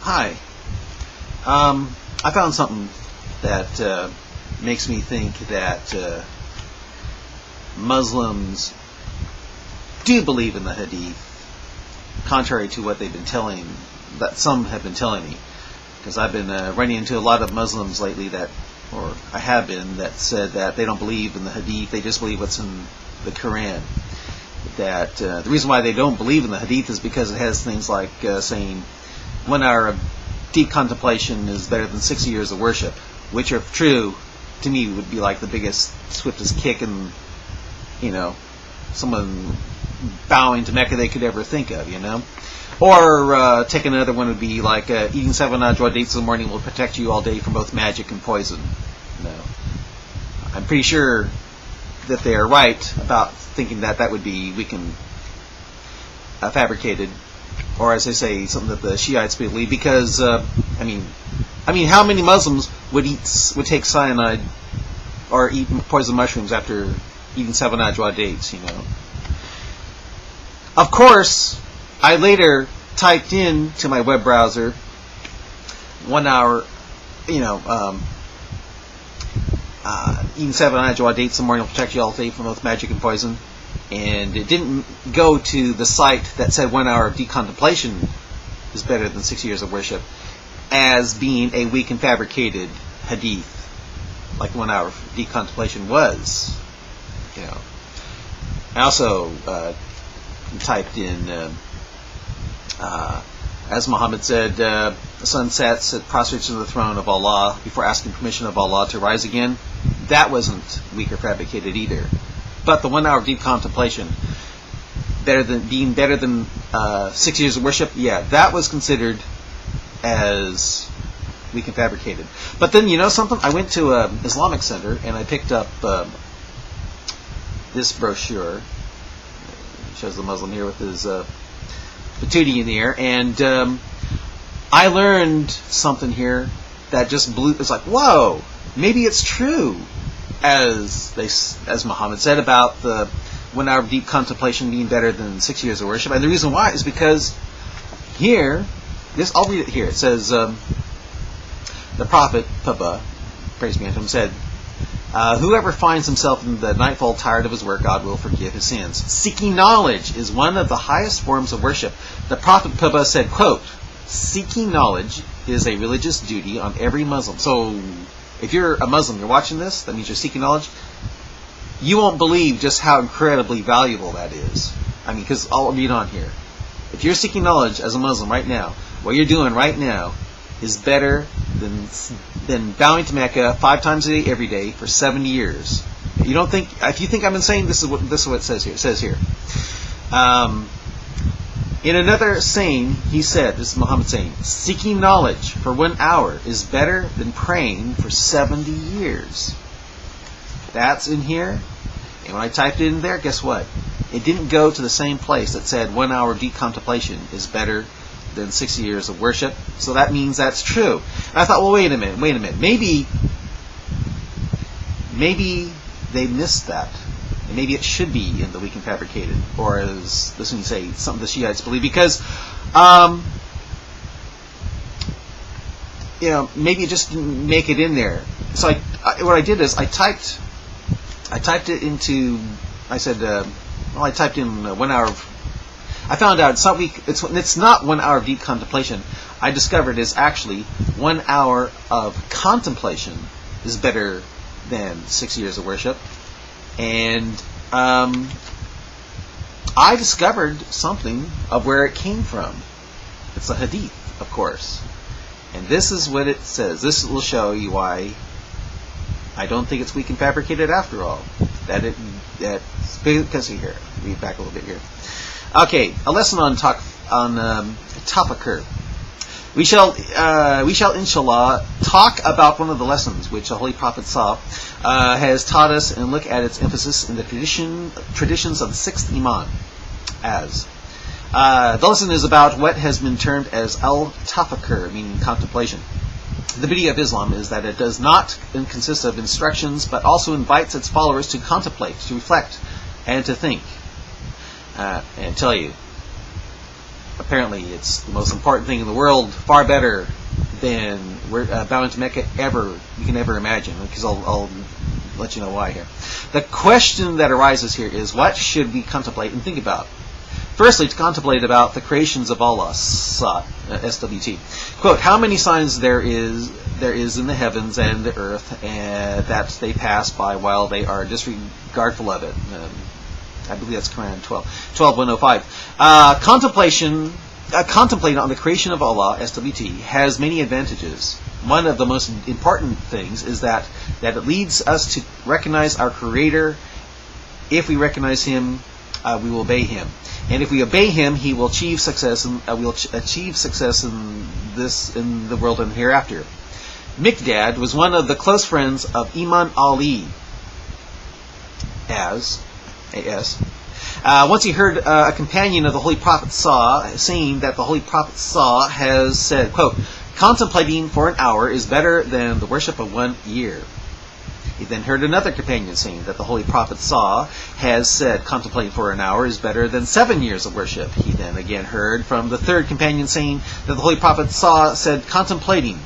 Hi. I found something that makes me think that Muslims do believe in the Hadith, contrary to what they've been telling, that some have been telling me. Because I've been running into a lot of Muslims lately that said that they don't believe in the Hadith, they just believe what's in the Quran. That the reason why they don't believe in the Hadith is because it has things like saying 1 hour of deep contemplation is better than 60 years of worship, which, if true, to me would be like the biggest, swiftest kick in, someone bowing to Mecca they could ever think of, Or take another one would be like eating 7 ajwa dates in the morning will protect you all day from both magic and poison. I'm pretty sure that they are right about thinking that would be weakened, fabricated, or as they say, something that the Shiites believe. Because how many Muslims would take cyanide or eat poison mushrooms after eating 7 ajwa dates? Of course, I later typed in to my web browser 1 hour, eating 7 ajwa dates in the morning will protect you all day from both magic and poison. And it didn't go to the site that said 1 hour of deep contemplation is better than 60 years of worship as being a weak and fabricated hadith, like 1 hour of deep contemplation was. I also typed in, as Muhammad said, the sun sets, it prostrates to the throne of Allah before asking permission of Allah to rise again. That wasn't weak or fabricated either. But the 1 hour of deep contemplation, better than 6 years of worship, that was considered as weak and fabricated. But then, something? I went to an Islamic center and I picked up this brochure. It shows the Muslim here with his patootie in the air, and I learned something here that just blew. It's like, whoa, maybe it's true, as Muhammad said about the 1 hour of deep contemplation being better than 6 years of worship. And the reason why is because here, I'll read it here. It says, the Prophet, praise be unto him, said, whoever finds himself in the nightfall tired of his work, God will forgive his sins. Seeking knowledge is one of the highest forms of worship. The Prophet said, quote, seeking knowledge is a religious duty on every Muslim. So, if you're a Muslim, you're watching this, that means you're seeking knowledge. You won't believe just how incredibly valuable that is. Because I'll read on here. If you're seeking knowledge as a Muslim right now, what you're doing right now is better than bowing to Mecca 5 times a day, every day, for 70 years. If you think I'm insane, this is what it says here. It says here. In another saying, he said, this is Muhammad saying, seeking knowledge for 1 hour is better than praying for 70 years. That's in here. And when I typed it in there, guess what? It didn't go to the same place that said 1 hour of deep contemplation is better than 60 years of worship. So that means that's true. And I thought, well, wait a minute. Maybe they missed that. And maybe it should be in the weak and fabricated, or as this one say, something the Shiites believe, because maybe it just didn't make it in there. So what I did is I typed it into. I said, I typed in 1 hour of. I found out it's not weak. It's not 1 hour of deep contemplation. I discovered it's actually 1 hour of contemplation is better than 6 years of worship. And I discovered something of where it came from. It's a hadith, of course. And this is what it says. This will show you why I don't think it's weak and fabricated after all. Because here, read back a little bit here. Okay, a lesson on tafakkur. We shall inshallah talk about one of the lessons which the Holy Prophet has taught us, and look at its emphasis in the traditions of the 6th Imam. The lesson is about what has been termed as al-tafakkur, meaning contemplation. The beauty of Islam is that it does not consist of instructions, but also invites its followers to contemplate, to reflect, and to think, and tell you. apparently it's the most important thing in the world, far better than bowing to Mecca you can ever imagine, because I'll let you know why here. The question that arises here is, what should we contemplate and think about? Firstly, to contemplate about the creations of Allah, SWT. Quote, how many signs there is in the heavens and the earth, and that they pass by while they are disregardful of it. I believe that's Quran 12:105. Contemplating on the creation of Allah, SWT, has many advantages. One of the most important things is that it leads us to recognize our Creator. If we recognize Him, we will obey Him. And if we obey Him, He will achieve success, and we'll achieve success in the world and hereafter. Miqdad was one of the close friends of Imam Ali, as once he heard a companion of the Holy Prophet saying that the Holy Prophet has said, quote, contemplating for an hour is better than the worship of 1 year. He then heard another companion saying that the Holy Prophet has said contemplating for an hour is better than 7 years of worship. He then again heard from the third companion saying that the Holy Prophet said contemplating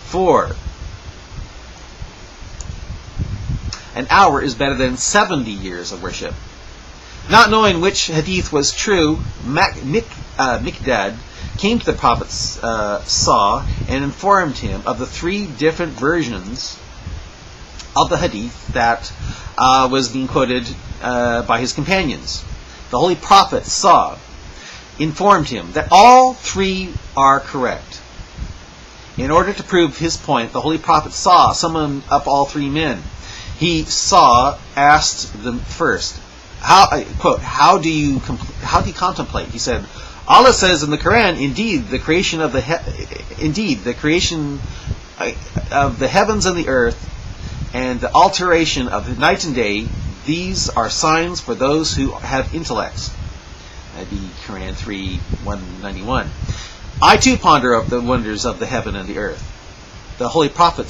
for an hour is better than 70 years of worship. Not knowing which hadith was true, Miqdad came to the Prophet and informed him of the 3 different versions of the hadith that was being quoted by his companions. The Holy Prophet informed him that all 3 are correct. In order to prove his point, the Holy Prophet summoned up all 3 men. He asked them first, how do you contemplate? He said, Allah says in the Quran, indeed the creation of the heavens and the earth, and the alteration of the night and day, these are signs for those who have intellects. That'd be Quran 3:191. I too ponder of the wonders of the heaven and the earth. The Holy Prophet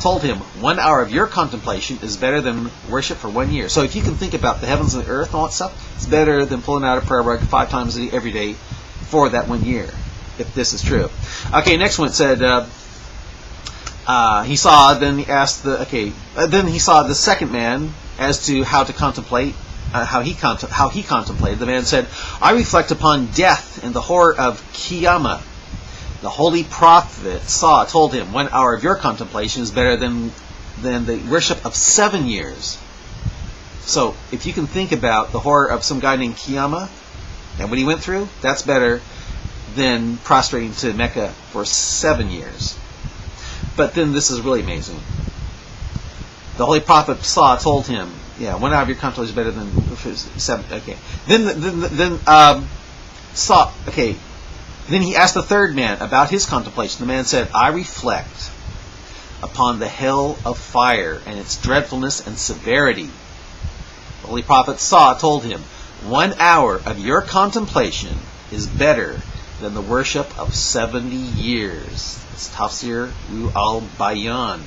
told him, 1 hour of your contemplation is better than worship for 1 year. So if you can think about the heavens and the earth and all that stuff, it's better than pulling out a prayer rug 5 times every day for that 1 year, if this is true. Okay, next one said, then he saw the second man as to how to contemplate, how he contemplated. The man said, I reflect upon death and the horror of Qiyamah. The Holy Prophet told him, 1 hour of your contemplation is better than the worship of 7 years. So if you can think about the horror of some guy named Qiyamah and what he went through, that's better than prostrating to Mecca for 7 years. But then this is really amazing. The Holy Prophet told him, 1 hour of your contemplation is better than 7. Okay. Then he asked the third man about his contemplation. The man said, I reflect upon the hell of fire and its dreadfulness and severity. The Holy Prophet told him, 1 hour of your contemplation is better than the worship of 70 years. It's Tafsir al-Bayan.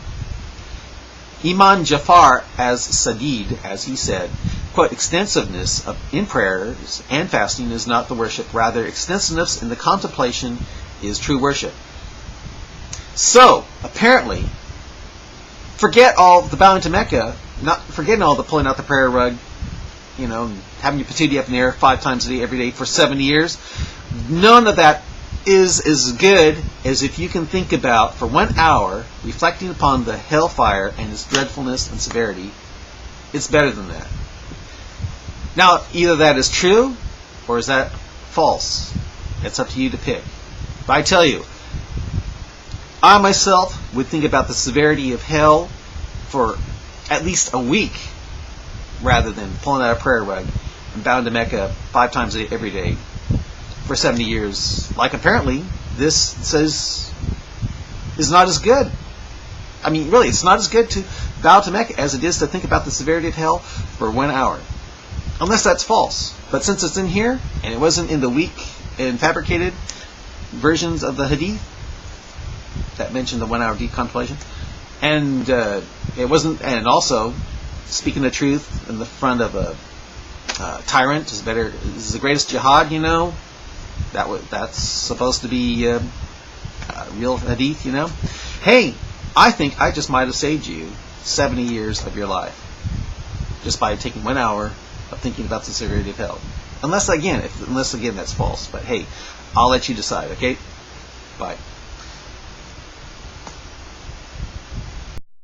Imam Jafar as-Sadid, as he said, quote, extensiveness in prayers and fasting is not the worship, rather extensiveness in the contemplation is true worship. So, apparently, forget all the bowing to Mecca, forgetting all the pulling out the prayer rug, having your patootie up in the air 5 times a day every day for 70 years. None of that is as good as if you can think about, for 1 hour, reflecting upon the hellfire and its dreadfulness and severity. It's better than that. Now, either that is true, or is that false? It's up to you to pick. But I tell you, I myself would think about the severity of hell for at least a week, rather than pulling out a prayer rug and bowing to Mecca 5 times a day every day for 70 years, like apparently this says is not as good. I mean, really, it's not as good to bow to Mecca as it is to think about the severity of hell for 1 hour. Unless that's false. But since it's in here, and it wasn't in the weak and fabricated versions of the hadith that mentioned the 1 hour deep contemplation, and it wasn't, and also speaking the truth in the front of a tyrant is the greatest jihad, That's supposed to be real hadith, you know. Hey, I think I just might have saved you 70 years of your life just by taking 1 hour of thinking about the severity of hell. Unless again that's false. But hey, I'll let you decide. Okay, bye.